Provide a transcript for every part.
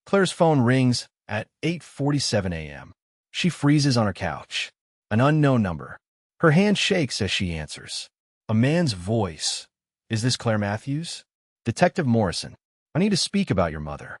Claire's phone rings at 8:47 a.m. She freezes on her couch. An unknown number. Her hand shakes as she answers. A man's voice. Is this Claire Matthews? Detective Morrison. I need to speak about your mother.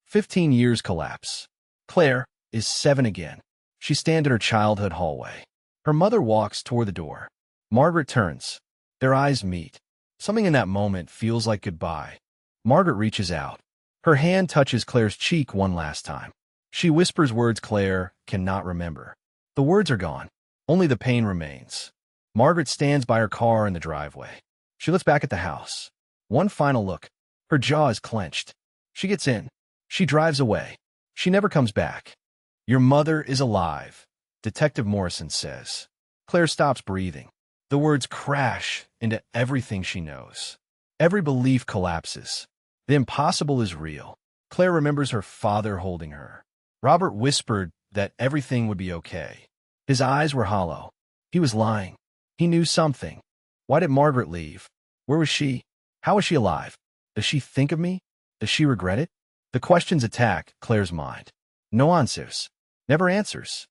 15 years collapse. Claire is 7 again. She stands at her childhood hallway. Her mother walks toward the door. Margaret turns. Their eyes meet. Something in that moment feels like goodbye. Margaret reaches out. Her hand touches Claire's cheek one last time. She whispers words Claire cannot remember. The words are gone. Only the pain remains. Margaret stands by her car in the driveway. She looks back at the house. One final look. Her jaw is clenched. She gets in. She drives away. She never comes back. Your mother is alive, Detective Morrison says. Claire stops breathing. The words crash into everything she knows. Every belief collapses. The impossible is real. Claire remembers her father holding her. Robert whispered that everything would be okay. His eyes were hollow. He was lying. He knew something. Why did Margaret leave? Where was she? How was she alive? Does she think of me? Does she regret it? The questions attack Claire's mind. No answers. Never answers.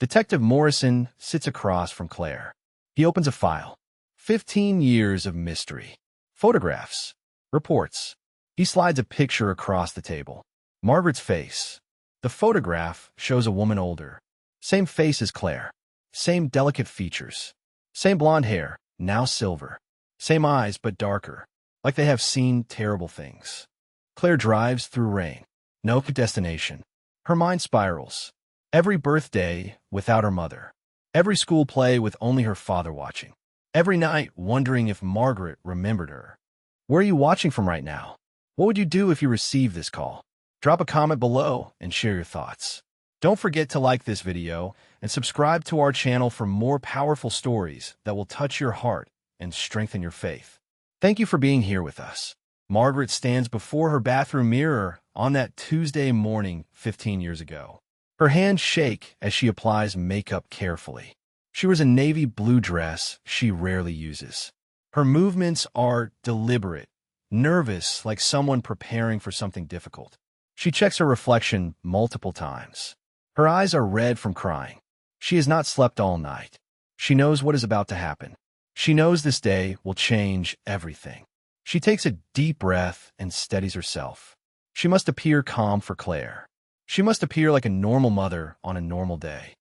Detective Morrison sits across from Claire. He opens a file. 15 years of mystery. Photographs. Reports. He slides a picture across the table. Margaret's face. The photograph shows a woman older. Same face as Claire. Same delicate features. Same blonde hair, now silver. Same eyes, but darker. Like they have seen terrible things. Claire drives through rain. No destination. Her mind spirals. Every birthday without her mother. Every school play with only her father watching. Every night wondering if Margaret remembered her. Where are you watching from right now? What would you do if you received this call? Drop a comment below and share your thoughts. Don't forget to like this video and subscribe to our channel for more powerful stories that will touch your heart and strengthen your faith. Thank you for being here with us. Margaret stands before her bathroom mirror on that Tuesday morning 15 years ago. Her hands shake as she applies makeup carefully. She wears a navy blue dress she rarely uses. Her movements are deliberate, nervous, like someone preparing for something difficult. She checks her reflection multiple times. Her eyes are red from crying. She has not slept all night. She knows what is about to happen. She knows this day will change everything. She takes a deep breath and steadies herself. She must appear calm for Claire. She must appear like a normal mother on a normal day.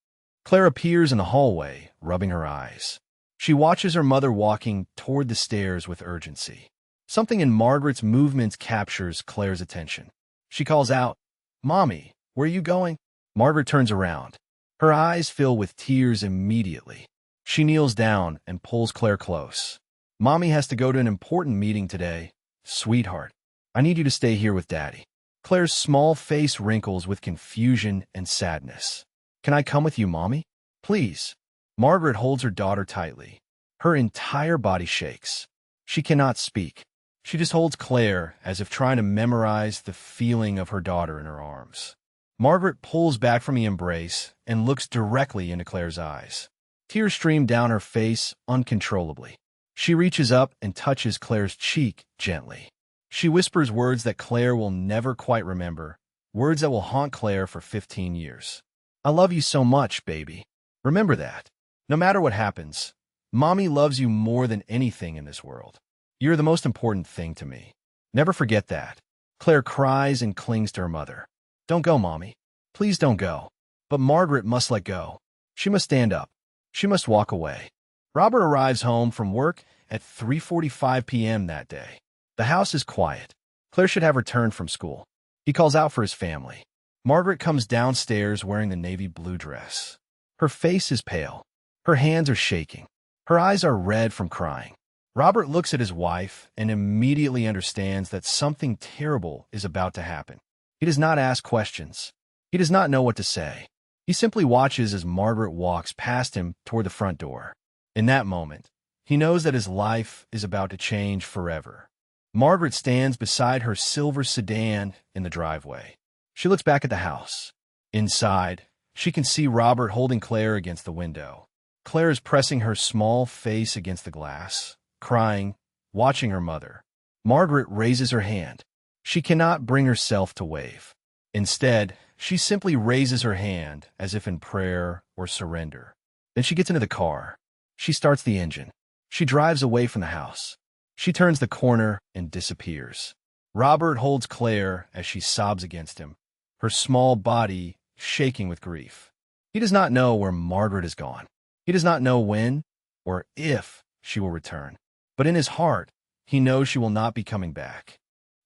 Claire appears in the hallway, rubbing her eyes. She watches her mother walking toward the stairs with urgency. Something in Margaret's movements captures Claire's attention. She calls out, "Mommy, where are you going?" Margaret turns around. Her eyes fill with tears immediately. She kneels down and pulls Claire close. "Mommy has to go to an important meeting today. Sweetheart, I need you to stay here with Daddy." Claire's small face wrinkles with confusion and sadness. "Can I come with you, Mommy? Please." Margaret holds her daughter tightly. Her entire body shakes. She cannot speak. She just holds Claire as if trying to memorize the feeling of her daughter in her arms. Margaret pulls back from the embrace and looks directly into Claire's eyes. Tears stream down her face uncontrollably. She reaches up and touches Claire's cheek gently. She whispers words that Claire will never quite remember, words that will haunt Claire for 15 years. "I love you so much, baby. Remember that. No matter what happens, Mommy loves you more than anything in this world. You're the most important thing to me. Never forget that." Claire cries and clings to her mother. "Don't go, Mommy. Please don't go." But Margaret must let go. She must stand up. She must walk away. Robert arrives home from work at 3:45 p.m. that day. The house is quiet. Claire should have returned from school. He calls out for his family. Margaret comes downstairs wearing the navy blue dress. Her face is pale. Her hands are shaking. Her eyes are red from crying. Robert looks at his wife and immediately understands that something terrible is about to happen. He does not ask questions. He does not know what to say. He simply watches as Margaret walks past him toward the front door. In that moment, he knows that his life is about to change forever. Margaret stands beside her silver sedan in the driveway. She looks back at the house. Inside, she can see Robert holding Claire against the window. Claire is pressing her small face against the glass, crying, watching her mother. Margaret raises her hand. She cannot bring herself to wave. Instead, she simply raises her hand as if in prayer or surrender. Then she gets into the car. She starts the engine. She drives away from the house. She turns the corner and disappears. Robert holds Claire as she sobs against him, her small body shaking with grief. He does not know where Margaret is gone. He does not know when or if she will return. But in his heart, he knows she will not be coming back.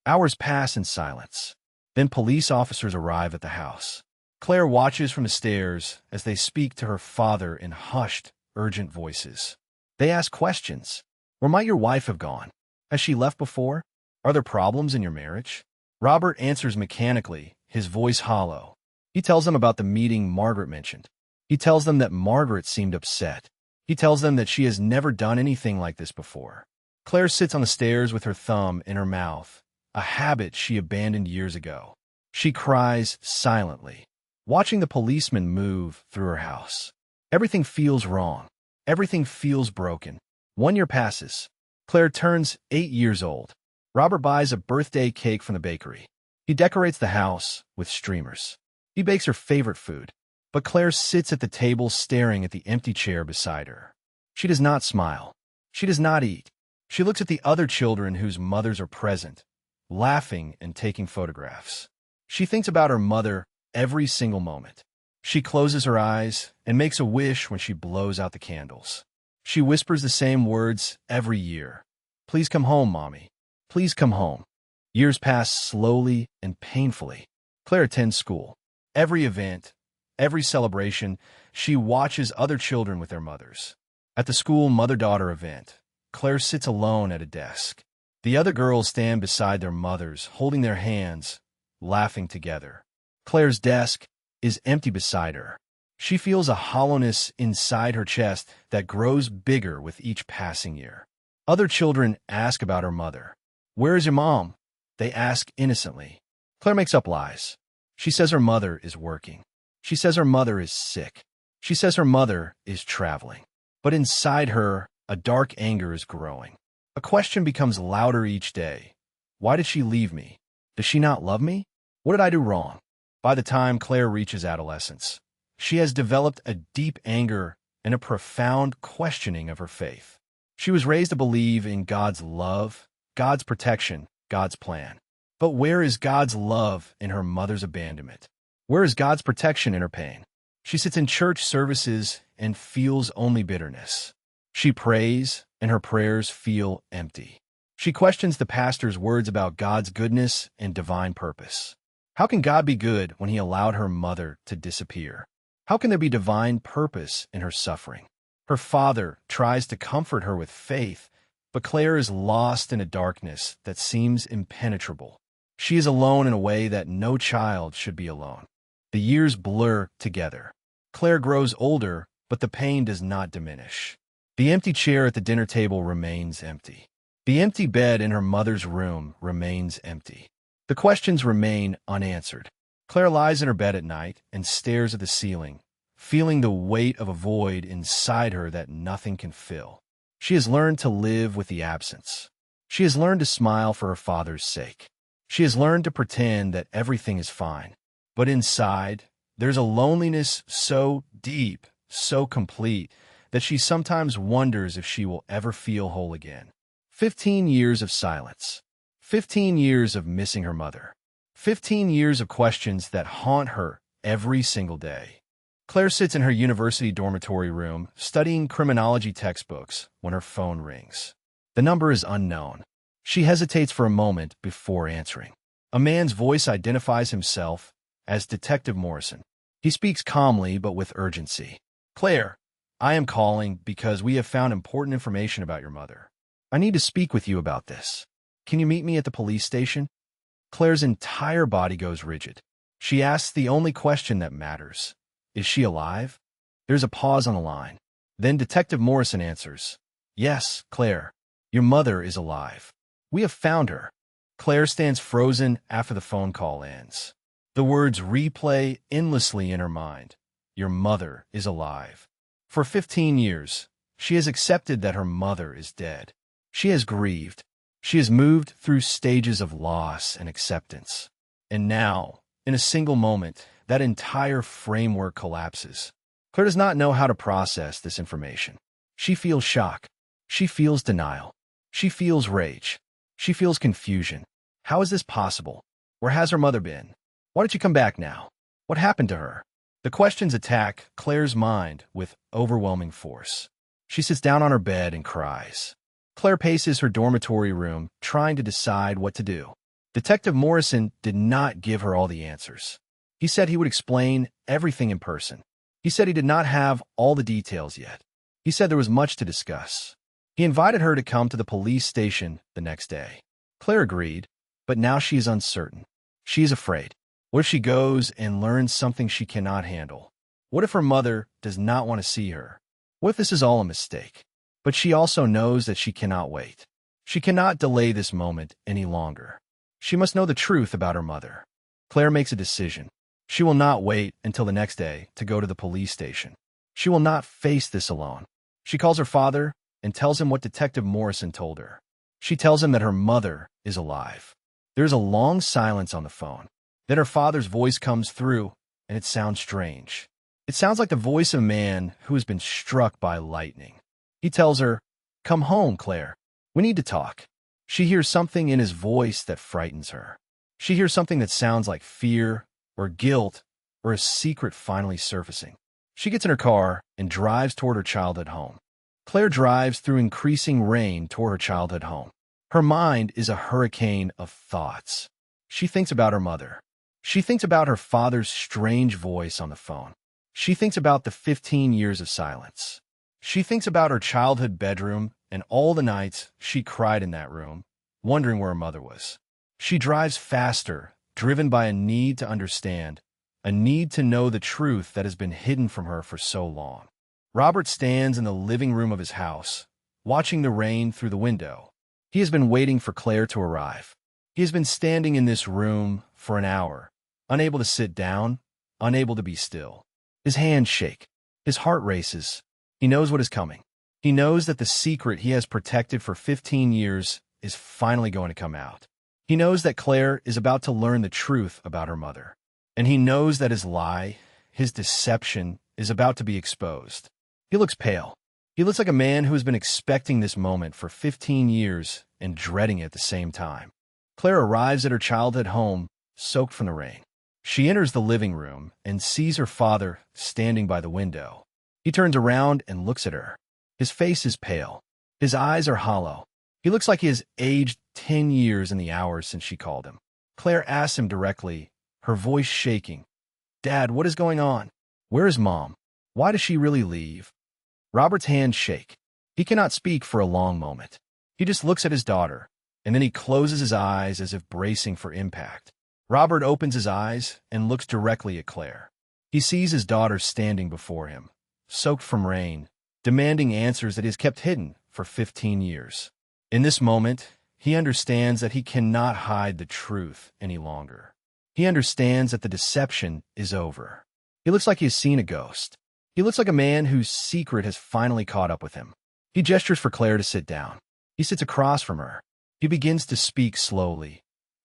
Hours pass in silence. Then police officers arrive at the house. Claire watches from the stairs as they speak to her father in hushed, urgent voices. They ask questions. Where might your wife have gone? Has she left before? Are there problems in your marriage? Robert answers mechanically, his voice hollow. He tells them about the meeting Margaret mentioned. He tells them that Margaret seemed upset. He tells them that she has never done anything like this before. Claire sits on the stairs with her thumb in her mouth, a habit she abandoned years ago. She cries silently, watching the policemen move through her house. Everything feels wrong. Everything feels broken. 1 year passes. Claire turns 8 years old. Robert buys a birthday cake from the bakery. He decorates the house with streamers. He bakes her favorite food. But Claire sits at the table staring at the empty chair beside her. She does not smile. She does not eat. She looks at the other children whose mothers are present, laughing and taking photographs. She thinks about her mother every single moment. She closes her eyes and makes a wish when she blows out the candles. She whispers the same words every year. Please come home, Mommy. Please come home. Years pass slowly and painfully. Claire attends school. Every event, every celebration, she watches other children with their mothers. At the school mother-daughter event, Claire sits alone at a desk. The other girls stand beside their mothers, holding their hands, laughing together. Claire's desk is empty beside her. She feels a hollowness inside her chest that grows bigger with each passing year. Other children ask about her mother. Where is your mom? They ask innocently. Claire makes up lies. She says her mother is working. She says her mother is sick. She says her mother is traveling. But inside her, a dark anger is growing. A question becomes louder each day. Why did she leave me? Does she not love me? What did I do wrong? By the time Claire reaches adolescence, she has developed a deep anger and a profound questioning of her faith. She was raised to believe in God's love, God's protection, God's plan. But where is God's love in her mother's abandonment? Where is God's protection in her pain? She sits in church services and feels only bitterness. She prays, and her prayers feel empty. She questions the pastor's words about God's goodness and divine purpose. How can God be good when he allowed her mother to disappear? How can there be divine purpose in her suffering? Her father tries to comfort her with faith, but Claire is lost in a darkness that seems impenetrable. She is alone in a way that no child should be alone. The years blur together. Claire grows older, but the pain does not diminish. The empty chair at the dinner table remains empty. The empty bed in her mother's room remains empty. The questions remain unanswered. Claire lies in her bed at night and stares at the ceiling, feeling the weight of a void inside her that nothing can fill. She has learned to live with the absence. She has learned to smile for her father's sake. She has learned to pretend that everything is fine. But inside, there's a loneliness so deep, so complete, that she sometimes wonders if she will ever feel whole again. 15 years of silence. 15 years of missing her mother. 15 years of questions that haunt her every single day. Claire sits in her university dormitory room, studying criminology textbooks, when her phone rings. The number is unknown. She hesitates for a moment before answering. A man's voice identifies himself as Detective Morrison. He speaks calmly but with urgency. Claire, I am calling because we have found important information about your mother. I need to speak with you about this. Can you meet me at the police station? Claire's entire body goes rigid. She asks the only question that matters. Is she alive? There's a pause on the line. Then Detective Morrison answers. Yes, Claire. Your mother is alive. We have found her. Claire stands frozen after the phone call ends. The words replay endlessly in her mind. Your mother is alive. For 15 years, she has accepted that her mother is dead. She has grieved. She has moved through stages of loss and acceptance. And now, In a single moment, that entire framework collapses. Claire does not know how to process this information. She feels shock. She feels denial. She feels rage. She feels confusion. How is this possible? Where has her mother been? Why did she come back now? What happened to her? The questions attack Claire's mind with overwhelming force. She sits down on her bed and cries. Claire paces her dormitory room, trying to decide what to do. Detective Morrison did not give her all the answers. He said he would explain everything in person. He said he did not have all the details yet. He said there was much to discuss. He invited her to come to the police station the next day. Claire agreed, but now she is uncertain. She is afraid. What if she goes and learns something she cannot handle? What if her mother does not want to see her? What if this is all a mistake? But she also knows that she cannot wait. She cannot delay this moment any longer. She must know the truth about her mother. Claire makes a decision. She will not wait until the next day to go to the police station. She will not face this alone. She calls her father and tells him what Detective Morrison told her. She tells him that her mother is alive. There is a long silence on the phone. Then her father's voice comes through, and it sounds strange. It sounds like the voice of a man who has been struck by lightning. He tells her, "Come home, Claire. We need to talk." She hears something in his voice that frightens her. She hears something that sounds like fear or guilt or a secret finally surfacing. She gets in her car and drives toward her childhood home. Claire drives through increasing rain toward her childhood home. Her mind is a hurricane of thoughts. She thinks about her mother. She thinks about her father's strange voice on the phone. She thinks about the 15 years of silence. She thinks about her childhood bedroom and all the nights she cried in that room, wondering where her mother was. She drives faster, driven by a need to understand, a need to know the truth that has been hidden from her for so long. Robert stands in the living room of his house, watching the rain through the window. He has been waiting for Claire to arrive. He has been standing in this room for an hour, unable to sit down, unable to be still. His hands shake. His heart races. He knows what is coming. He knows that the secret he has protected for 15 years is finally going to come out. He knows that Claire is about to learn the truth about her mother. And he knows that his lie, his deception, is about to be exposed. He looks pale. He looks like a man who has been expecting this moment for 15 years and dreading it at the same time. Claire arrives at her childhood home, soaked from the rain. She enters the living room and sees her father standing by the window. He turns around and looks at her. His face is pale. His eyes are hollow. He looks like he has aged 10 years in the hours since she called him. Claire asks him directly, her voice shaking, "Dad, what is going on? Where is Mom? Why does she really leave?" Robert's hands shake. He cannot speak for a long moment. He just looks at his daughter, and then he closes his eyes as if bracing for impact. Robert opens his eyes and looks directly at Claire. He sees his daughter standing before him, soaked from rain, demanding answers that he has kept hidden for 15 years. In this moment, he understands that he cannot hide the truth any longer. He understands that the deception is over. He looks like he has seen a ghost. He looks like a man whose secret has finally caught up with him. He gestures for Claire to sit down. He sits across from her. He begins to speak slowly.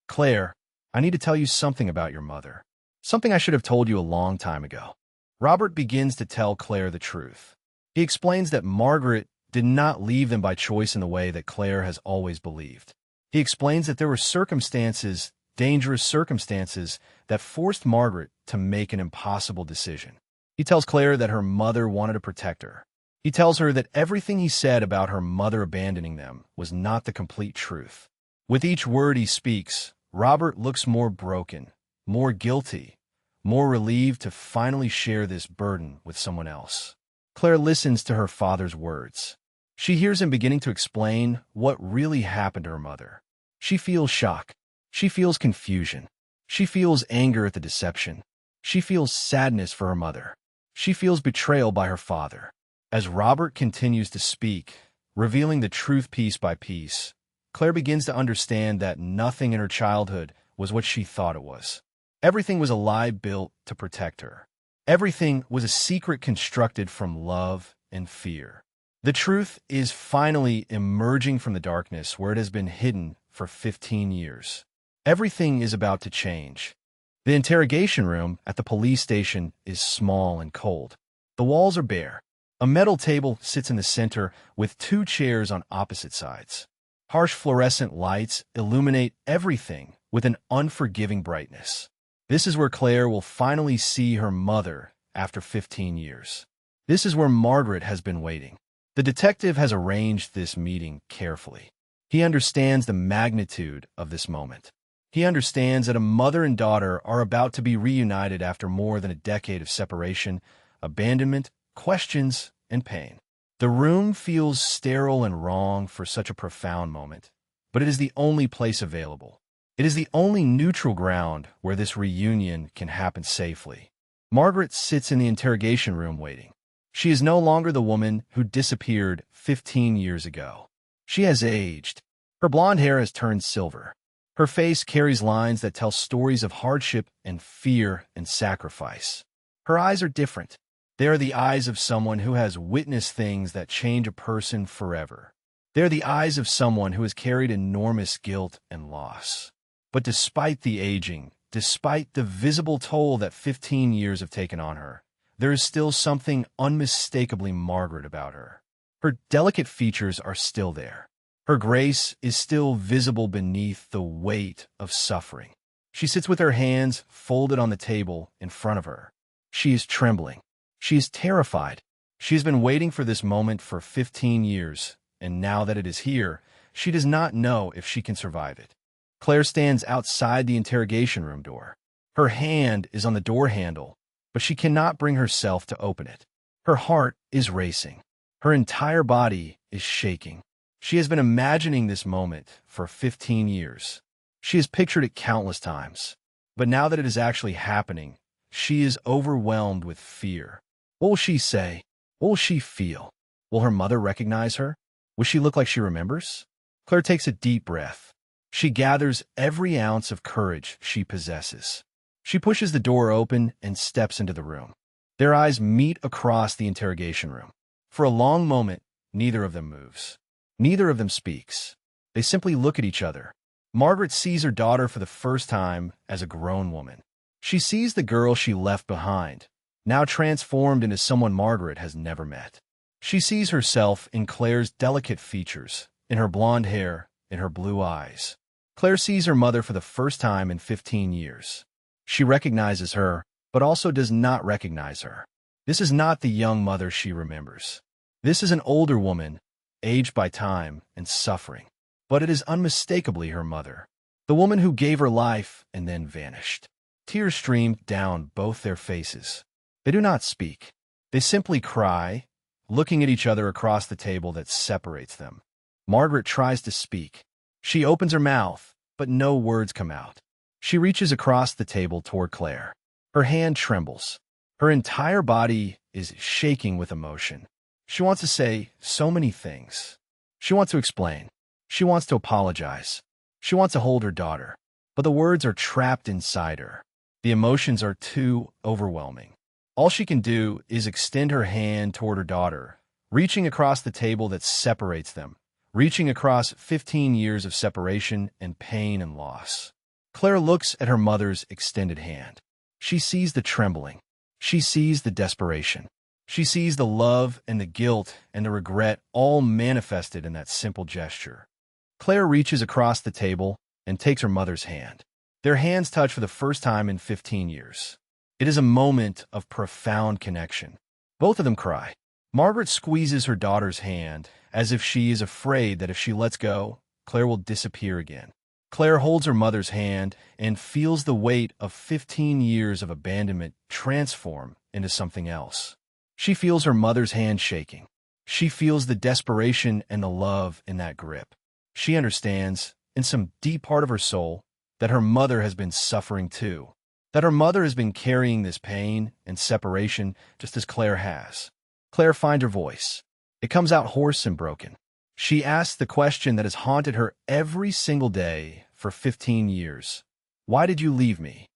"Claire, I need to tell you something about your mother. Something I should have told you a long time ago." Robert begins to tell Claire the truth. He explains that Margaret did not leave them by choice in the way that Claire has always believed. He explains that there were circumstances, dangerous circumstances, that forced Margaret to make an impossible decision. He tells Claire that her mother wanted to protect her. He tells her that everything he said about her mother abandoning them was not the complete truth. With each word he speaks, Robert looks more broken, more guilty, more relieved to finally share this burden with someone else. Claire listens to her father's words. She hears him beginning to explain what really happened to her mother. She feels shock. She feels confusion. She feels anger at the deception. She feels sadness for her mother. She feels betrayal by her father. As Robert continues to speak, revealing the truth piece by piece, Claire begins to understand that nothing in her childhood was what she thought it was. Everything was a lie built to protect her. Everything was a secret constructed from love and fear. The truth is finally emerging from the darkness where it has been hidden for 15 years. Everything is about to change. The interrogation room at the police station is small and cold. The walls are bare. A metal table sits in the center with two chairs on opposite sides. Harsh fluorescent lights illuminate everything with an unforgiving brightness. This is where Claire will finally see her mother after 15 years. This is where Margaret has been waiting. The detective has arranged this meeting carefully. He understands the magnitude of this moment. He understands that a mother and daughter are about to be reunited after more than a decade of separation, abandonment, questions, and pain. The room feels sterile and wrong for such a profound moment, but it is the only place available. It is the only neutral ground where this reunion can happen safely. Margaret sits in the interrogation room waiting. She is no longer the woman who disappeared 15 years ago. She has aged. Her blonde hair has turned silver. Her face carries lines that tell stories of hardship and fear and sacrifice. Her eyes are different. They are the eyes of someone who has witnessed things that change a person forever. They are the eyes of someone who has carried enormous guilt and loss. But despite the aging, despite the visible toll that 15 years have taken on her, there is still something unmistakably Margaret about her. Her delicate features are still there. Her grace is still visible beneath the weight of suffering. She sits with her hands folded on the table in front of her. She is trembling. She is terrified. She has been waiting for this moment for 15 years, and now that it is here, she does not know if she can survive it. Claire stands outside the interrogation room door. Her hand is on the door handle, but she cannot bring herself to open it. Her heart is racing. Her entire body is shaking. She has been imagining this moment for 15 years. She has pictured it countless times. But now that it is actually happening, she is overwhelmed with fear. What will she say? What will she feel? Will her mother recognize her? Will she look like she remembers? Claire takes a deep breath. She gathers every ounce of courage she possesses. She pushes the door open and steps into the room. Their eyes meet across the interrogation room. For a long moment, neither of them moves. Neither of them speaks. They simply look at each other. Margaret sees her daughter for the first time as a grown woman. She sees the girl she left behind, now transformed into someone Margaret has never met. She sees herself in Claire's delicate features, in her blonde hair, in her blue eyes. Claire sees her mother for the first time in 15 years. She recognizes her, but also does not recognize her. This is not the young mother she remembers. This is an older woman, aged by time and suffering. But it is unmistakably her mother, the woman who gave her life and then vanished. Tears stream down both their faces. They do not speak. They simply cry, looking at each other across the table that separates them. Margaret tries to speak. She opens her mouth, but no words come out. She reaches across the table toward Claire. Her hand trembles. Her entire body is shaking with emotion. She wants to say so many things. She wants to explain. She wants to apologize. She wants to hold her daughter. But the words are trapped inside her. The emotions are too overwhelming. All she can do is extend her hand toward her daughter, reaching across the table that separates them, reaching across 15 years of separation and pain and loss. Claire looks at her mother's extended hand. She sees the trembling. She sees the desperation. She sees the love and the guilt and the regret all manifested in that simple gesture. Claire reaches across the table and takes her mother's hand. Their hands touch for the first time in 15 years. It is a moment of profound connection. Both of them cry. Margaret squeezes her daughter's hand as if she is afraid that if she lets go, Claire will disappear again. Claire holds her mother's hand and feels the weight of 15 years of abandonment transform into something else. She feels her mother's hand shaking. She feels the desperation and the love in that grip. She understands, in some deep part of her soul, that her mother has been suffering too, that her mother has been carrying this pain and separation just as Claire has. Claire finds her voice. It comes out hoarse and broken. She asks the question that has haunted her every single day for 15 years. Why did you leave me?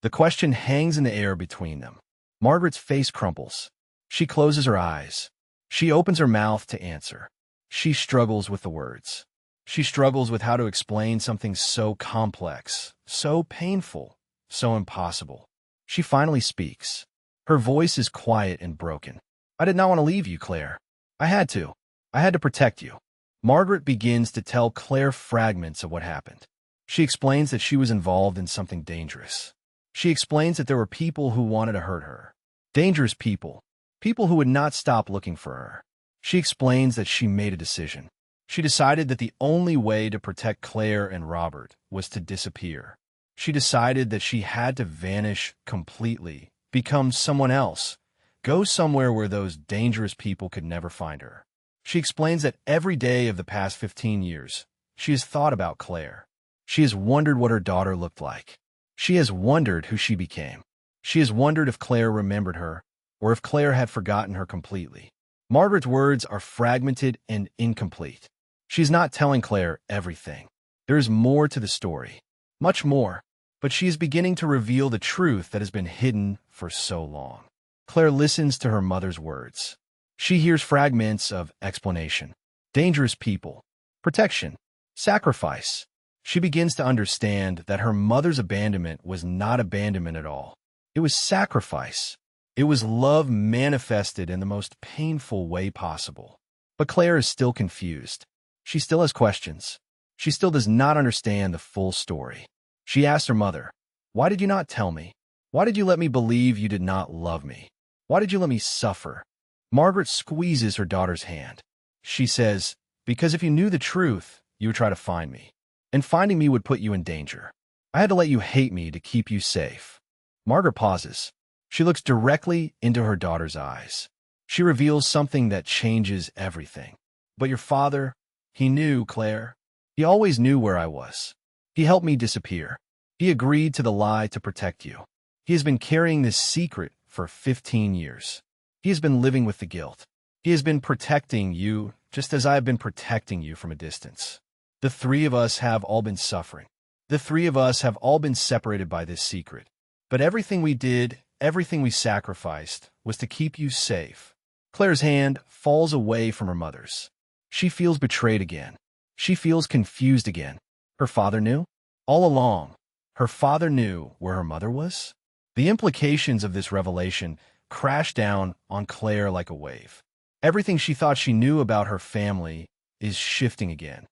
The question hangs in the air between them. Margaret's face crumples. She closes her eyes. She opens her mouth to answer. She struggles with the words. She struggles with how to explain something so complex, so painful, so impossible. She finally speaks. Her voice is quiet and broken. I did not want to leave you, Claire. I had to. I had to protect you. Margaret begins to tell Claire fragments of what happened. She explains that she was involved in something dangerous. She explains that there were people who wanted to hurt her. Dangerous people. People who would not stop looking for her. She explains that she made a decision. She decided that the only way to protect Claire and Robert was to disappear. She decided that she had to vanish completely, become someone else, go somewhere where those dangerous people could never find her. She explains that every day of the past 15 years, she has thought about Claire. She has wondered what her daughter looked like. She has wondered who she became. She has wondered if Claire remembered her, or if Claire had forgotten her completely. Margaret's words are fragmented and incomplete. She's not telling Claire everything. There is more to the story, much more, but she is beginning to reveal the truth that has been hidden for so long. Claire listens to her mother's words. She hears fragments of explanation, dangerous people, protection, sacrifice. She begins to understand that her mother's abandonment was not abandonment at all. It was sacrifice. It was love manifested in the most painful way possible. But Claire is still confused. She still has questions. She still does not understand the full story. She asks her mother, "Why did you not tell me? Why did you let me believe you did not love me? Why did you let me suffer?" Margaret squeezes her daughter's hand. She says, "Because if you knew the truth, you would try to find me. And finding me would put you in danger. I had to let you hate me to keep you safe." Margaret pauses. She looks directly into her daughter's eyes. She reveals something that changes everything. "But your father, he knew, Claire. He always knew where I was. He helped me disappear. He agreed to the lie to protect you. He has been carrying this secret for 15 years. He has been living with the guilt. He has been protecting you just as I have been protecting you from a distance. The three of us have all been suffering. The three of us have all been separated by this secret. But everything we did, everything we sacrificed, was to keep you safe." Claire's hand falls away from her mother's. She feels betrayed again. She feels confused again. Her father knew? All along, her father knew where her mother was? The implications of this revelation crash down on Claire like a wave. Everything she thought she knew about her family is shifting again.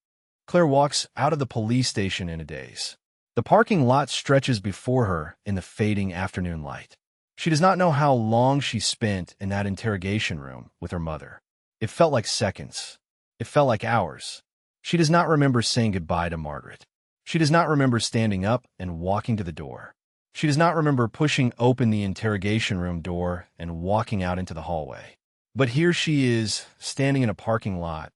Claire walks out of the police station in a daze. The parking lot stretches before her in the fading afternoon light. She does not know how long she spent in that interrogation room with her mother. It felt like seconds. It felt like hours. She does not remember saying goodbye to Margaret. She does not remember standing up and walking to the door. She does not remember pushing open the interrogation room door and walking out into the hallway. But here she is, standing in a parking lot,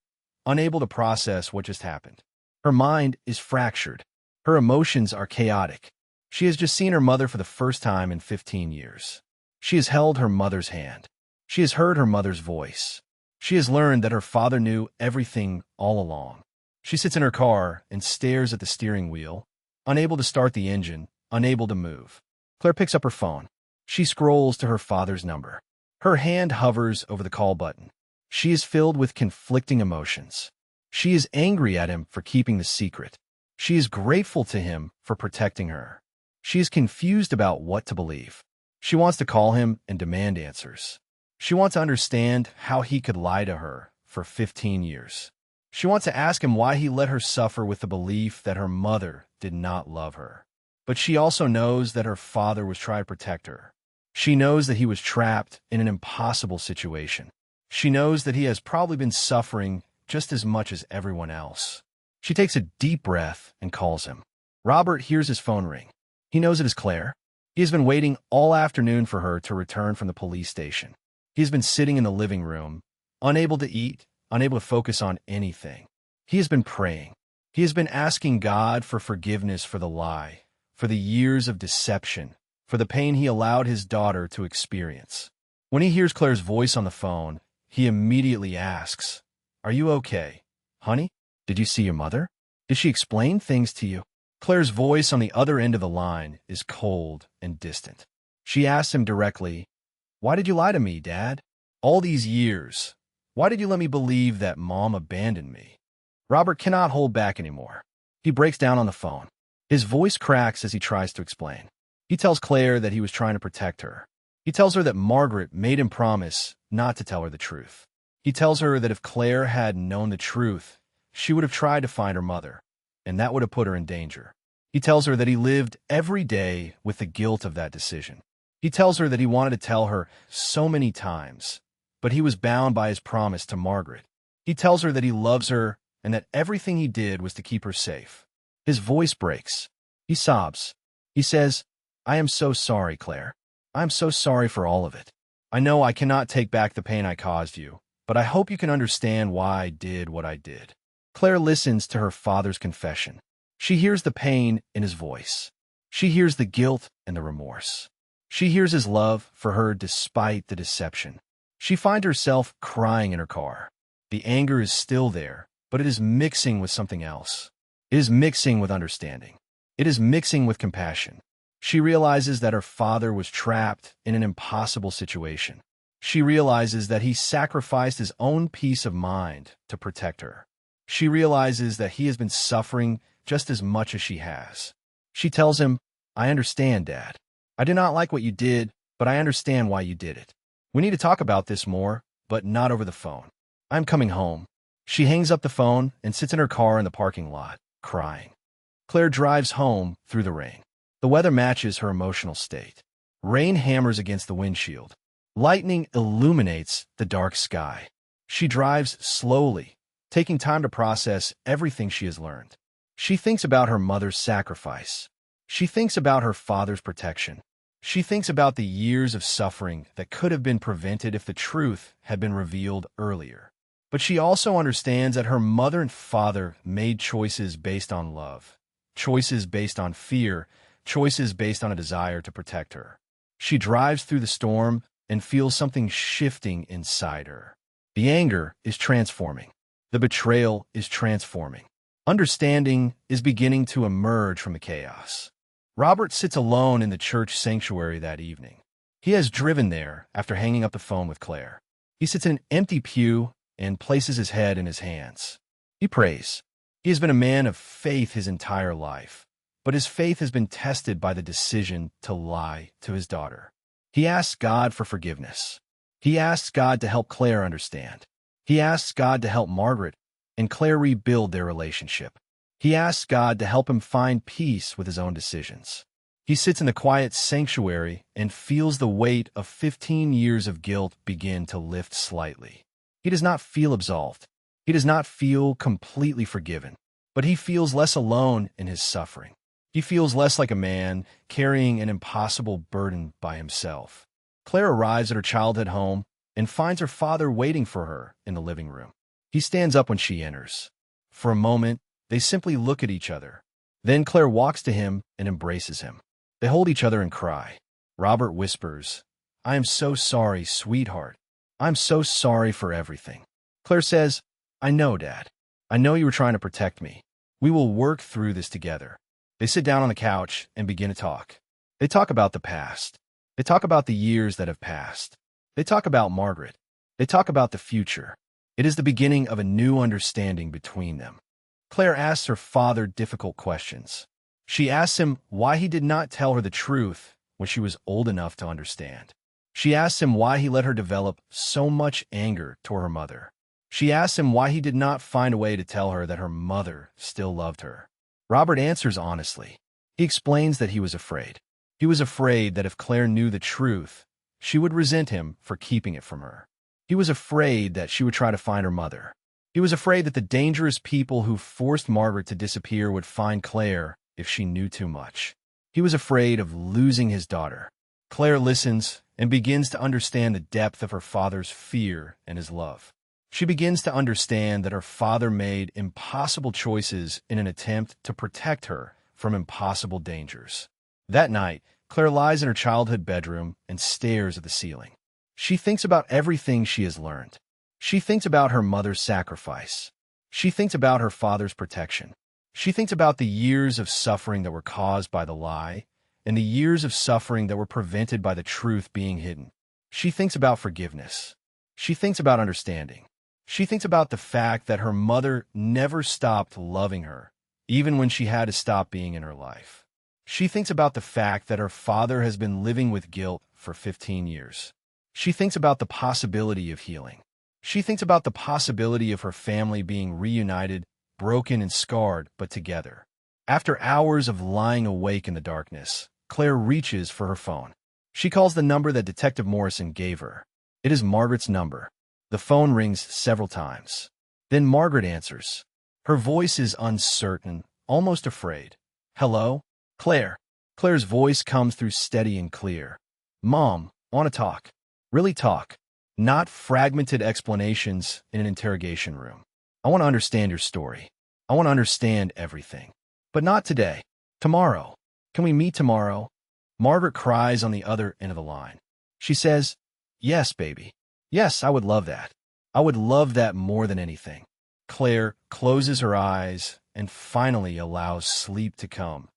unable to process what just happened. Her mind is fractured. Her emotions are chaotic. She has just seen her mother for the first time in 15 years. She has held her mother's hand. She has heard her mother's voice. She has learned that her father knew everything all along. She sits in her car and stares at the steering wheel, unable to start the engine, unable to move. Claire picks up her phone. She scrolls to her father's number. Her hand hovers over the call button. She is filled with conflicting emotions. She is angry at him for keeping the secret. She is grateful to him for protecting her. She is confused about what to believe. She wants to call him and demand answers. She wants to understand how he could lie to her for 15 years. She wants to ask him why he let her suffer with the belief that her mother did not love her. But she also knows that her father was trying to protect her. She knows that he was trapped in an impossible situation. She knows that he has probably been suffering just as much as everyone else. She takes a deep breath and calls him. Robert hears his phone ring. He knows it is Claire. He has been waiting all afternoon for her to return from the police station. He has been sitting in the living room, unable to eat, unable to focus on anything. He has been praying. He has been asking God for forgiveness for the lie, for the years of deception, for the pain he allowed his daughter to experience. When he hears Claire's voice on the phone, he immediately asks, "Are you okay, honey? Did you see your mother? Did she explain things to you?" Claire's voice on the other end of the line is cold and distant. She asks him directly, "Why did you lie to me, Dad? All these years, why did you let me believe that Mom abandoned me?" Robert cannot hold back anymore. He breaks down on the phone. His voice cracks as he tries to explain. He tells Claire that he was trying to protect her. He tells her that Margaret made him promise not to tell her the truth. He tells her that if Claire had known the truth, she would have tried to find her mother, and that would have put her in danger. He tells her that he lived every day with the guilt of that decision. He tells her that he wanted to tell her so many times, but he was bound by his promise to Margaret. He tells her that he loves her and that everything he did was to keep her safe. His voice breaks. He sobs. He says, "I am so sorry, Claire. I am so sorry for all of it. I know I cannot take back the pain I caused you, but I hope you can understand why I did what I did." Claire listens to her father's confession. She hears the pain in his voice. She hears the guilt and the remorse. She hears his love for her despite the deception. She finds herself crying in her car. The anger is still there, but it is mixing with something else. It is mixing with understanding. It is mixing with compassion. She realizes that her father was trapped in an impossible situation. She realizes that he sacrificed his own peace of mind to protect her. She realizes that he has been suffering just as much as she has. She tells him, "I understand, Dad. I did not like what you did, but I understand why you did it. We need to talk about this more, but not over the phone. I'm coming home." She hangs up the phone and sits in her car in the parking lot, crying. Claire drives home through the rain. The weather matches her emotional state. Rain hammers against the windshield. Lightning illuminates the dark sky. She drives slowly, taking time to process everything she has learned. She thinks about her mother's sacrifice. She thinks about her father's protection. She thinks about the years of suffering that could have been prevented if the truth had been revealed earlier. But she also understands that her mother and father made choices based on love, choices based on fear, choices based on a desire to protect her. She drives through the storm and feels something shifting inside her. The anger is transforming. The betrayal is transforming. Understanding is beginning to emerge from the chaos. Robert sits alone in the church sanctuary that evening. He has driven there after hanging up the phone with Claire. He sits in an empty pew and places his head in his hands. He prays. He has been a man of faith his entire life, but his faith has been tested by the decision to lie to his daughter. He asks God for forgiveness. He asks God to help Claire understand. He asks God to help Margaret and Claire rebuild their relationship. He asks God to help him find peace with his own decisions. He sits in the quiet sanctuary and feels the weight of 15 years of guilt begin to lift slightly. He does not feel absolved. He does not feel completely forgiven, but he feels less alone in his suffering. He feels less like a man carrying an impossible burden by himself. Claire arrives at her childhood home and finds her father waiting for her in the living room. He stands up when she enters. For a moment, they simply look at each other. Then Claire walks to him and embraces him. They hold each other and cry. Robert whispers, "I am so sorry, sweetheart. I'm so sorry for everything." Claire says, "I know, Dad. I know you were trying to protect me. We will work through this together." They sit down on the couch and begin to talk. They talk about the past. They talk about the years that have passed. They talk about Margaret. They talk about the future. It is the beginning of a new understanding between them. Claire asks her father difficult questions. She asks him why he did not tell her the truth when she was old enough to understand. She asks him why he let her develop so much anger toward her mother. She asks him why he did not find a way to tell her that her mother still loved her. Robert answers honestly. He explains that he was afraid. He was afraid that if Claire knew the truth, she would resent him for keeping it from her. He was afraid that she would try to find her mother. He was afraid that the dangerous people who forced Margaret to disappear would find Claire if she knew too much. He was afraid of losing his daughter. Claire listens and begins to understand the depth of her father's fear and his love. She begins to understand that her father made impossible choices in an attempt to protect her from impossible dangers. That night, Claire lies in her childhood bedroom and stares at the ceiling. She thinks about everything she has learned. She thinks about her mother's sacrifice. She thinks about her father's protection. She thinks about the years of suffering that were caused by the lie and the years of suffering that were prevented by the truth being hidden. She thinks about forgiveness. She thinks about understanding. She thinks about the fact that her mother never stopped loving her, even when she had to stop being in her life. She thinks about the fact that her father has been living with guilt for 15 years. She thinks about the possibility of healing. She thinks about the possibility of her family being reunited, broken and scarred, but together. After hours of lying awake in the darkness, Claire reaches for her phone. She calls the number that Detective Morrison gave her. It is Margaret's number. The phone rings several times. Then Margaret answers. Her voice is uncertain, almost afraid. Hello? Claire. Claire's voice comes through steady and clear. Mom, want to talk. Really talk. Not fragmented explanations in an interrogation room. I want to understand your story. I want to understand everything. But not today. Tomorrow. Can we meet tomorrow? Margaret cries on the other end of the line. She says, yes, baby. Yes, I would love that. I would love that more than anything. Claire closes her eyes and finally allows sleep to come,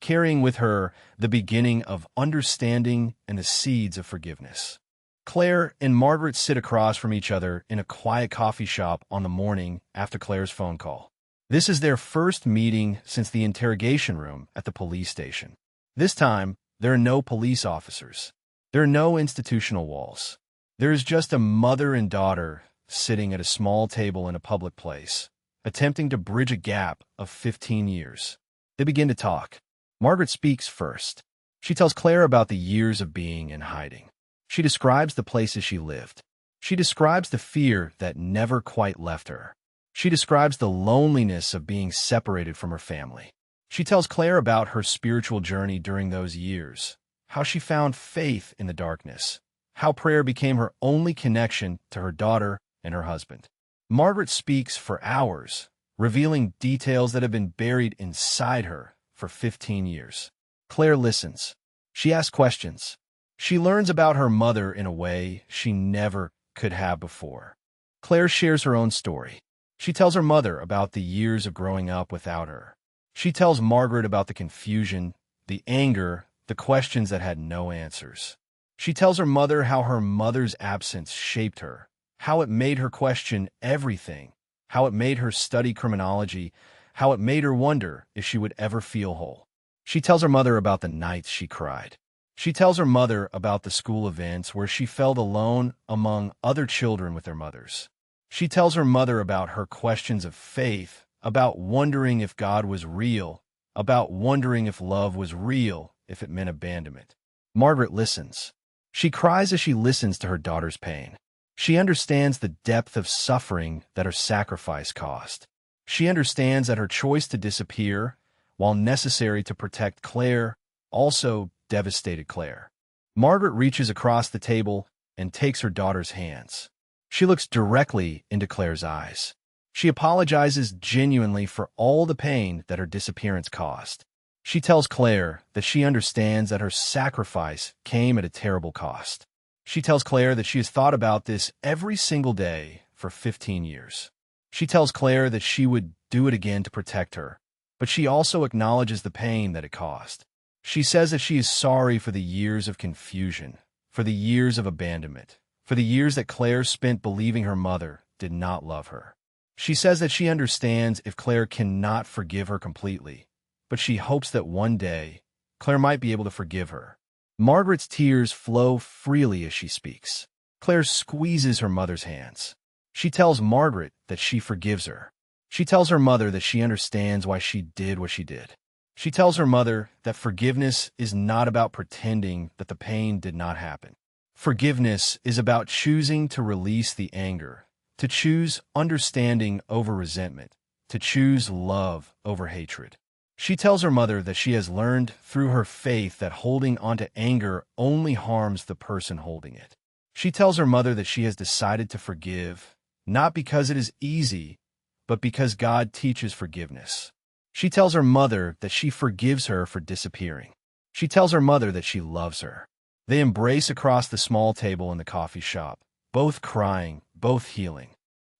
carrying with her the beginning of understanding and the seeds of forgiveness. Claire and Margaret sit across from each other in a quiet coffee shop on the morning after Claire's phone call. This is their first meeting since the interrogation room at the police station. This time, there are no police officers. There are no institutional walls. There is just a mother and daughter sitting at a small table in a public place, attempting to bridge a gap of 15 years. They begin to talk. Margaret speaks first. She tells Claire about the years of being in hiding. She describes the places she lived. She describes the fear that never quite left her. She describes the loneliness of being separated from her family. She tells Claire about her spiritual journey during those years, how she found faith in the darkness, how prayer became her only connection to her daughter and her husband. Margaret speaks for hours, revealing details that have been buried inside her for 15 years. Claire listens. She asks questions. She learns about her mother in a way she never could have before. Claire shares her own story. She tells her mother about the years of growing up without her. She tells Margaret about the confusion, the anger, the questions that had no answers. She tells her mother how her mother's absence shaped her, how it made her question everything, how it made her study criminology, how it made her wonder if she would ever feel whole. She tells her mother about the nights she cried. She tells her mother about the school events where she felt alone among other children with their mothers. She tells her mother about her questions of faith, about wondering if God was real, about wondering if love was real, if it meant abandonment. Margaret listens. She cries as she listens to her daughter's pain. She understands the depth of suffering that her sacrifice cost. She understands that her choice to disappear, while necessary to protect Claire, also devastated Claire. Margaret reaches across the table and takes her daughter's hands. She looks directly into Claire's eyes. She apologizes genuinely for all the pain that her disappearance caused. She tells Claire that she understands that her sacrifice came at a terrible cost. She tells Claire that she has thought about this every single day for 15 years. She tells Claire that she would do it again to protect her, but she also acknowledges the pain that it caused. She says that she is sorry for the years of confusion, for the years of abandonment, for the years that Claire spent believing her mother did not love her. She says that she understands if Claire cannot forgive her completely, but she hopes that one day Claire might be able to forgive her. Margaret's tears flow freely as she speaks. Claire squeezes her mother's hands. She tells Margaret that she forgives her. She tells her mother that she understands why she did what she did. She tells her mother that forgiveness is not about pretending that the pain did not happen. Forgiveness is about choosing to release the anger, to choose understanding over resentment, to choose love over hatred. She tells her mother that she has learned through her faith that holding onto anger only harms the person holding it. She tells her mother that she has decided to forgive, not because it is easy, but because God teaches forgiveness. She tells her mother that she forgives her for disappearing. She tells her mother that she loves her. They embrace across the small table in the coffee shop, both crying, both healing.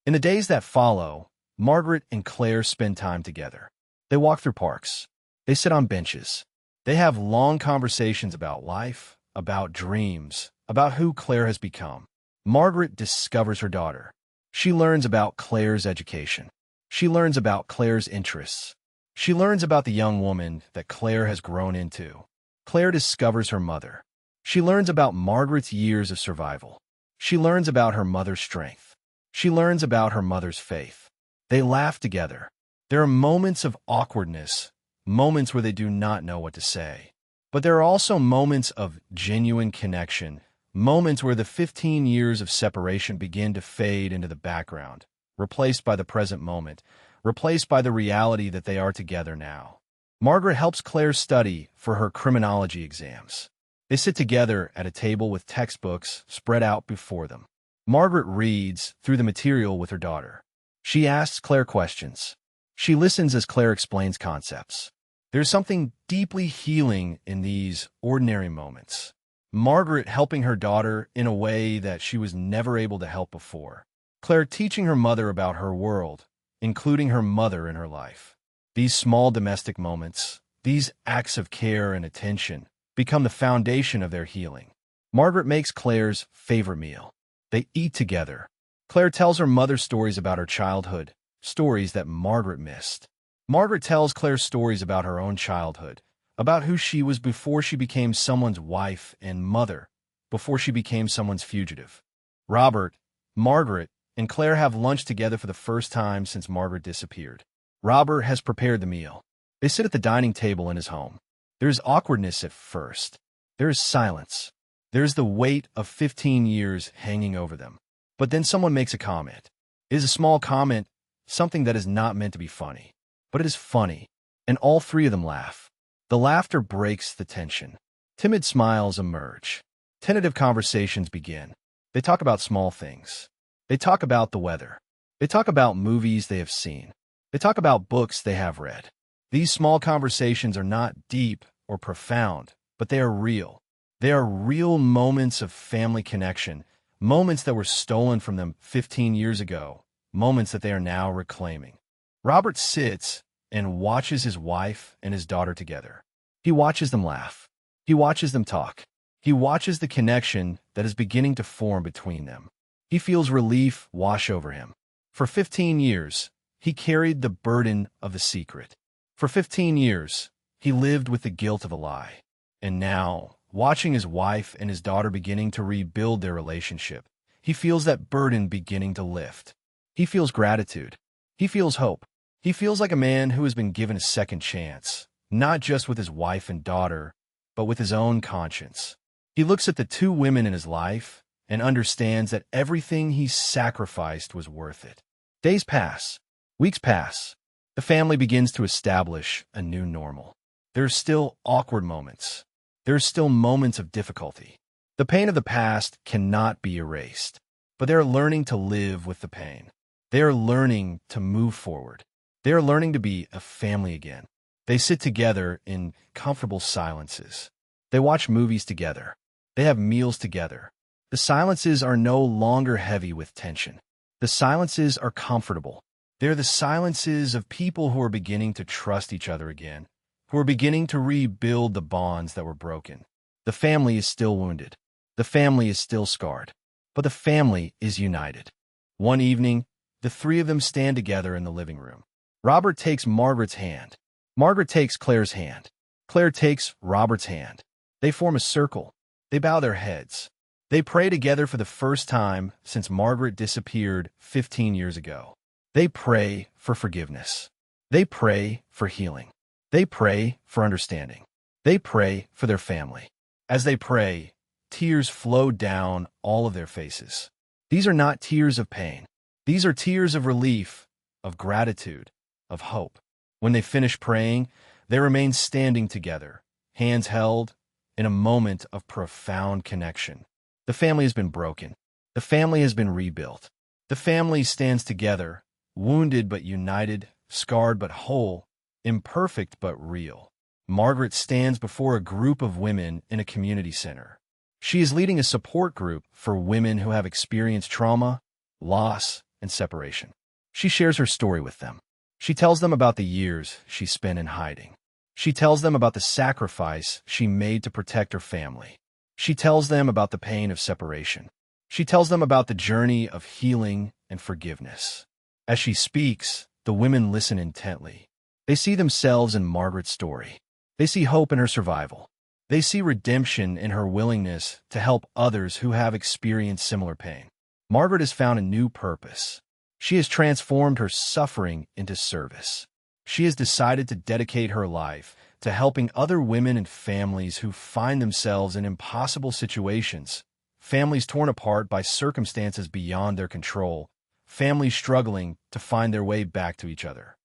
In the days that follow, Margaret and Claire spend time together. They walk through parks. They sit on benches. They have long conversations about life, about dreams, about who Claire has become. Margaret discovers her daughter. She learns about Claire's education. She learns about Claire's interests. She learns about the young woman that Claire has grown into. Claire discovers her mother. She learns about Margaret's years of survival. She learns about her mother's strength. She learns about her mother's faith. They laugh together. There are moments of awkwardness, moments where they do not know what to say. But there are also moments of genuine connection, moments where the 15 years of separation begin to fade into the background, replaced by the present moment, replaced by the reality that they are together now. Margaret helps Claire study for her criminology exams. They sit together at a table with textbooks spread out before them. Margaret reads through the material with her daughter. She asks Claire questions. She listens as Claire explains concepts. There's something deeply healing in these ordinary moments. Margaret helping her daughter in a way that she was never able to help before. Claire teaching her mother about her world, including her mother in her life. These small domestic moments, these acts of care and attention, become the foundation of their healing. Margaret makes Claire's favorite meal. They eat together. Claire tells her mother stories about her childhood, stories that Margaret missed. Margaret tells Claire stories about her own childhood, about who she was before she became someone's wife and mother, before she became someone's fugitive. Robert, Margaret, and Claire have lunch together for the first time since Margaret disappeared. Robert has prepared the meal. They sit at the dining table in his home. There is awkwardness at first. There is silence. There is the weight of 15 years hanging over them. But then someone makes a comment. It is a small comment, something that is not meant to be funny. But it is funny, and all three of them laugh. The laughter breaks the tension. Timid smiles emerge. Tentative conversations begin. They talk about small things. They talk about the weather. They talk about movies they have seen. They talk about books they have read. These small conversations are not deep or profound, but they are real. They are real moments of family connection, moments that were stolen from them 15 years ago, moments that they are now reclaiming. Robert sits and watches his wife and his daughter together. He watches them laugh. He watches them talk. He watches the connection that is beginning to form between them. He feels relief wash over him. For 15 years, he carried the burden of the secret. For 15 years, he lived with the guilt of a lie. And now, watching his wife and his daughter beginning to rebuild their relationship, he feels that burden beginning to lift. He feels gratitude. He feels hope. He feels like a man who has been given a second chance, not just with his wife and daughter, but with his own conscience. He looks at the two women in his life and understands that everything he sacrificed was worth it. Days pass. Weeks pass. The family begins to establish a new normal. There are still awkward moments. There are still moments of difficulty. The pain of the past cannot be erased, but they are learning to live with the pain. They are learning to move forward. They are learning to be a family again. They sit together in comfortable silences. They watch movies together. They have meals together. The silences are no longer heavy with tension. The silences are comfortable. They're the silences of people who are beginning to trust each other again, who are beginning to rebuild the bonds that were broken. The family is still wounded. The family is still scarred. But the family is united. One evening, the three of them stand together in the living room. Robert takes Margaret's hand. Margaret takes Claire's hand. Claire takes Robert's hand. They form a circle. They bow their heads. They pray together for the first time since Margaret disappeared 15 years ago. They pray for forgiveness. They pray for healing. They pray for understanding. They pray for their family. As they pray, tears flow down all of their faces. These are not tears of pain. These are tears of relief, of gratitude, of hope. When they finish praying, they remain standing together, hands held, in a moment of profound connection. The family has been broken. The family has been rebuilt. The family stands together, wounded but united, scarred but whole, imperfect but real. Margaret stands before a group of women in a community center. She is leading a support group for women who have experienced trauma, loss, and separation. She shares her story with them. She tells them about the years she spent in hiding. She tells them about the sacrifice she made to protect her family. She tells them about the pain of separation. She tells them about the journey of healing and forgiveness. As she speaks, the women listen intently. They see themselves in Margaret's story. They see hope in her survival. They see redemption in her willingness to help others who have experienced similar pain. Margaret has found a new purpose. She has transformed her suffering into service. She has decided to dedicate her life to helping other women and families who find themselves in impossible situations, families torn apart by circumstances beyond their control, families struggling to find their way back to each other.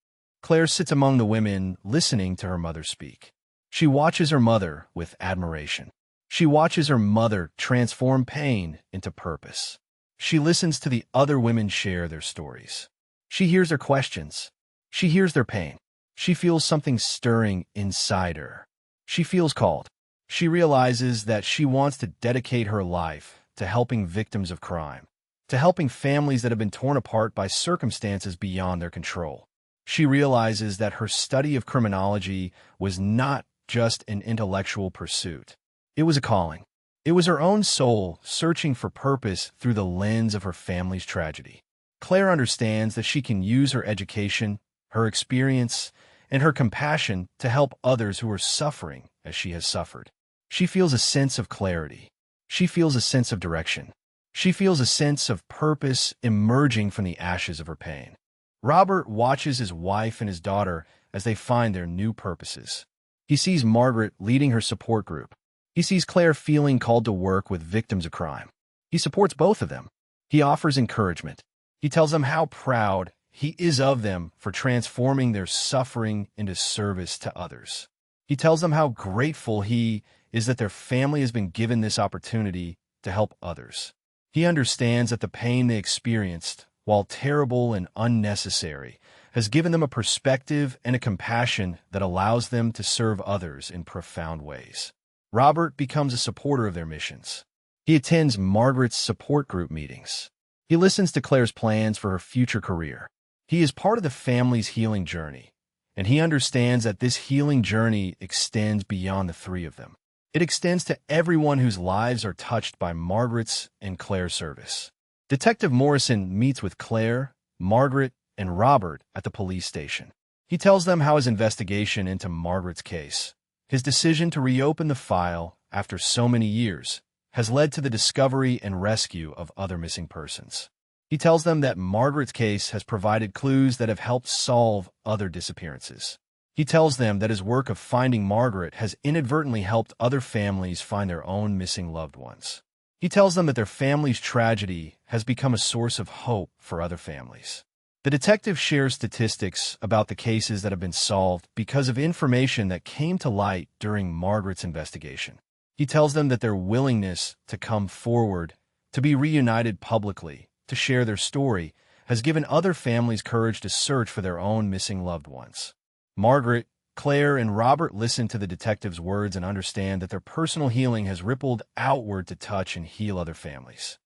Claire sits among the women, listening to her mother speak. She watches her mother with admiration. She watches her mother transform pain into purpose. She listens to the other women share their stories. She hears their questions. She hears their pain. She feels something stirring inside her. She feels called. She realizes that she wants to dedicate her life to helping victims of crime, to helping families that have been torn apart by circumstances beyond their control. She realizes that her study of criminology was not just an intellectual pursuit. It was a calling. It was her own soul searching for purpose through the lens of her family's tragedy. Claire understands that she can use her education, her experience, and her compassion to help others who are suffering as she has suffered. She feels a sense of clarity. She feels a sense of direction. She feels a sense of purpose emerging from the ashes of her pain. Robert watches his wife and his daughter as they find their new purposes. He sees Margaret leading her support group. He sees Claire feeling called to work with victims of crime. He supports both of them. He offers encouragement. He tells them how proud he is of them for transforming their suffering into service to others. He tells them how grateful he is that their family has been given this opportunity to help others. He understands that the pain they experienced, while terrible and unnecessary, has given them a perspective and a compassion that allows them to serve others in profound ways. Robert becomes a supporter of their missions. He attends Margaret's support group meetings. He listens to Claire's plans for her future career. He is part of the family's healing journey, and he understands that this healing journey extends beyond the three of them. It extends to everyone whose lives are touched by Margaret's and Claire's service. Detective Morrison meets with Claire, Margaret, and Robert at the police station. He tells them how his investigation into Margaret's case, his decision to reopen the file after so many years, has led to the discovery and rescue of other missing persons. He tells them that Margaret's case has provided clues that have helped solve other disappearances. He tells them that his work of finding Margaret has inadvertently helped other families find their own missing loved ones. He tells them that their family's tragedy has become a source of hope for other families. The detective shares statistics about the cases that have been solved because of information that came to light during Margaret's investigation. He tells them that their willingness to come forward, to be reunited publicly, to share their story, has given other families courage to search for their own missing loved ones. Margaret, Claire, and Robert listen to the detective's words and understand that their personal healing has rippled outward to touch and heal other families.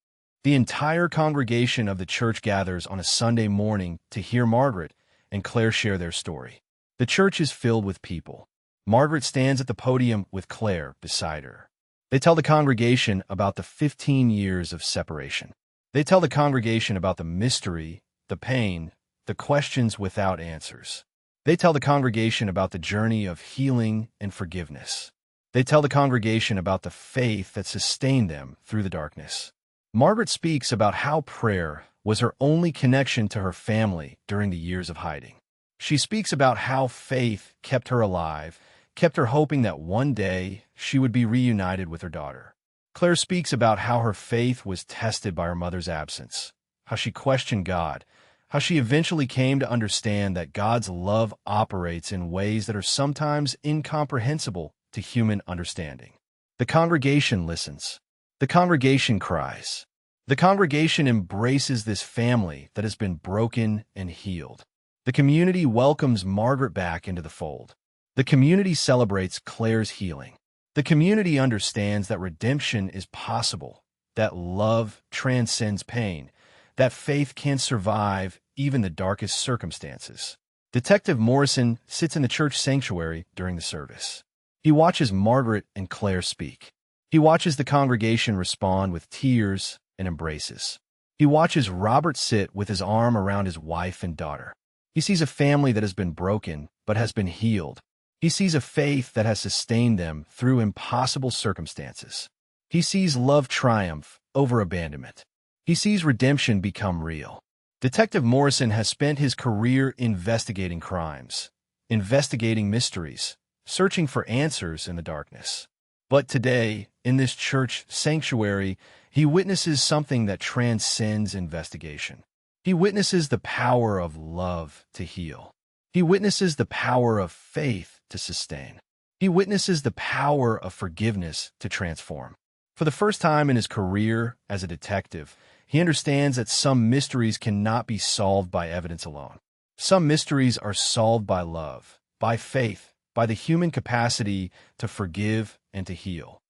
The entire congregation of the church gathers on a Sunday morning to hear Margaret and Claire share their story. The church is filled with people. Margaret stands at the podium with Claire beside her. They tell the congregation about the 15 years of separation. They tell the congregation about the mystery, the pain, the questions without answers. They tell the congregation about the journey of healing and forgiveness. They tell the congregation about the faith that sustained them through the darkness. Margaret speaks about how prayer was her only connection to her family during the years of hiding. She speaks about how faith kept her alive, kept her hoping that one day she would be reunited with her daughter. Claire speaks about how her faith was tested by her mother's absence, how she questioned God, how she eventually came to understand that God's love operates in ways that are sometimes incomprehensible to human understanding. The congregation listens. The congregation cries. The congregation embraces this family that has been broken and healed. The community welcomes Margaret back into the fold. The community celebrates Claire's healing. The community understands that redemption is possible, that love transcends pain, that faith can survive even the darkest circumstances. Detective Morrison sits in the church sanctuary during the service. He watches Margaret and Claire speak. He watches the congregation respond with tears and embraces. He watches Robert sit with his arm around his wife and daughter. He sees a family that has been broken but has been healed. He sees a faith that has sustained them through impossible circumstances. He sees love triumph over abandonment. He sees redemption become real. Detective Morrison has spent his career investigating crimes, investigating mysteries, searching for answers in the darkness. But today, in this church sanctuary, he witnesses something that transcends investigation. He witnesses the power of love to heal. He witnesses the power of faith to sustain. He witnesses the power of forgiveness to transform. For the first time in his career as a detective, he understands that some mysteries cannot be solved by evidence alone. Some mysteries are solved by love, by faith, by the human capacity to forgive and to heal.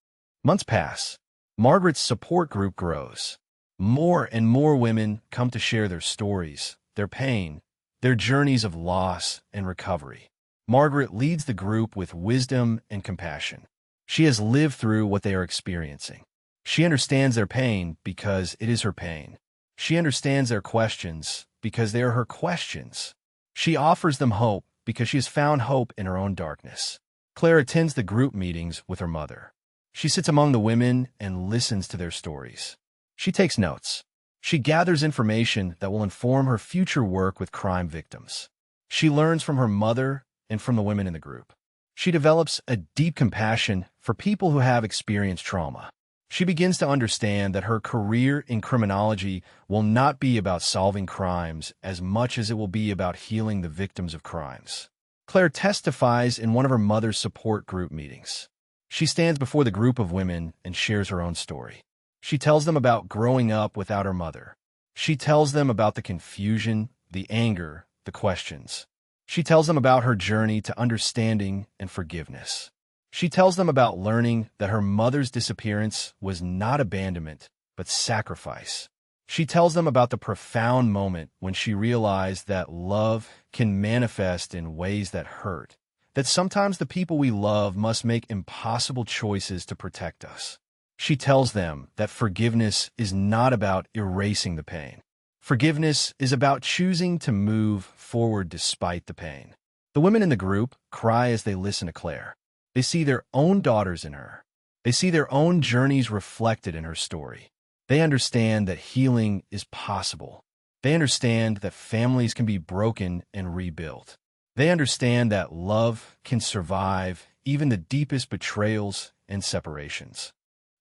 Months pass. Margaret's support group grows. More and more women come to share their stories, their pain, their journeys of loss and recovery. Margaret leads the group with wisdom and compassion. She has lived through what they are experiencing. She understands their pain because it is her pain. She understands their questions because they are her questions. She offers them hope because she has found hope in her own darkness. Claire attends the group meetings with her mother. She sits among the women and listens to their stories. She takes notes. She gathers information that will inform her future work with crime victims. She learns from her mother and from the women in the group. She develops a deep compassion for people who have experienced trauma. She begins to understand that her career in criminology will not be about solving crimes as much as it will be about healing the victims of crimes. Claire testifies in one of her mother's support group meetings. She stands before the group of women and shares her own story. She tells them about growing up without her mother. She tells them about the confusion, the anger, the questions. She tells them about her journey to understanding and forgiveness. She tells them about learning that her mother's disappearance was not abandonment, but sacrifice. She tells them about the profound moment when she realized that love can manifest in ways that hurt, that sometimes the people we love must make impossible choices to protect us. She tells them that forgiveness is not about erasing the pain. Forgiveness is about choosing to move forward despite the pain. The women in the group cry as they listen to Claire. They see their own daughters in her. They see their own journeys reflected in her story. They understand that healing is possible. They understand that families can be broken and rebuilt. They understand that love can survive even the deepest betrayals and separations.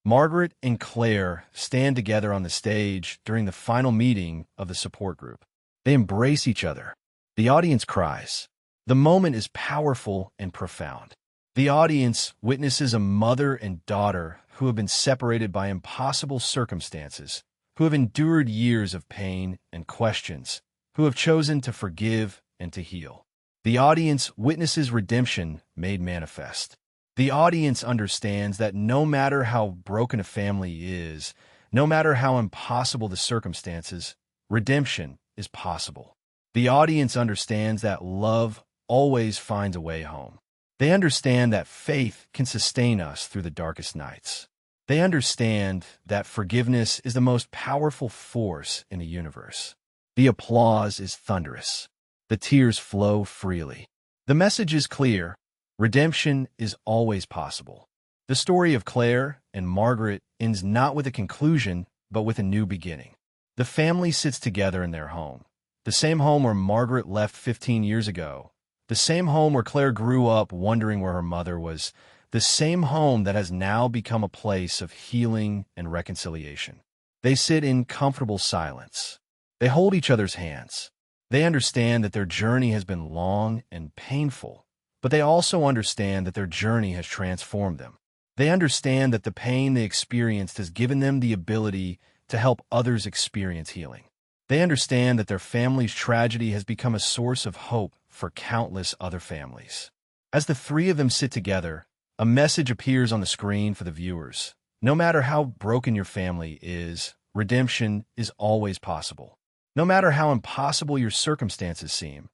Margaret and Claire stand together on the stage during the final meeting of the support group. They embrace each other. The audience cries. The moment is powerful and profound. The audience witnesses a mother and daughter who have been separated by impossible circumstances, who have endured years of pain and questions, who have chosen to forgive and to heal. The audience witnesses redemption made manifest. The audience understands that no matter how broken a family is, no matter how impossible the circumstances, redemption is possible. The audience understands that love always finds a way home. They understand that faith can sustain us through the darkest nights. They understand that forgiveness is the most powerful force in the universe. The applause is thunderous. The tears flow freely. The message is clear. Redemption is always possible. The story of Claire and Margaret ends not with a conclusion, but with a new beginning. The family sits together in their home, the same home where Margaret left 15 years ago, the same home where Claire grew up wondering where her mother was, the same home that has now become a place of healing and reconciliation. They sit in comfortable silence. They hold each other's hands. They understand that their journey has been long and painful, but they also understand that their journey has transformed them. They understand that the pain they experienced has given them the ability to help others experience healing. They understand that their family's tragedy has become a source of hope for countless other families. As the three of them sit together, a message appears on the screen for the viewers. No matter how broken your family is, redemption is always possible. No matter how impossible your circumstances seem,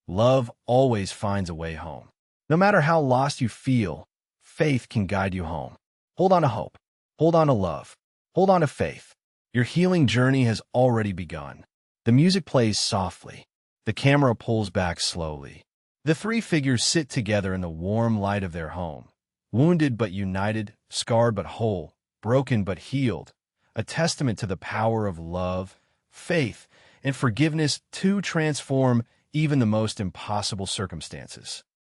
love always finds a way home. No matter how lost you feel, faith can guide you home. Hold on to hope. Hold on to love. Hold on to faith. Your healing journey has already begun. The music plays softly. The camera pulls back slowly. The three figures sit together in the warm light of their home, wounded but united, scarred but whole, broken but healed, a testament to the power of love, faith, and forgiveness to transform even the most impossible circumstances.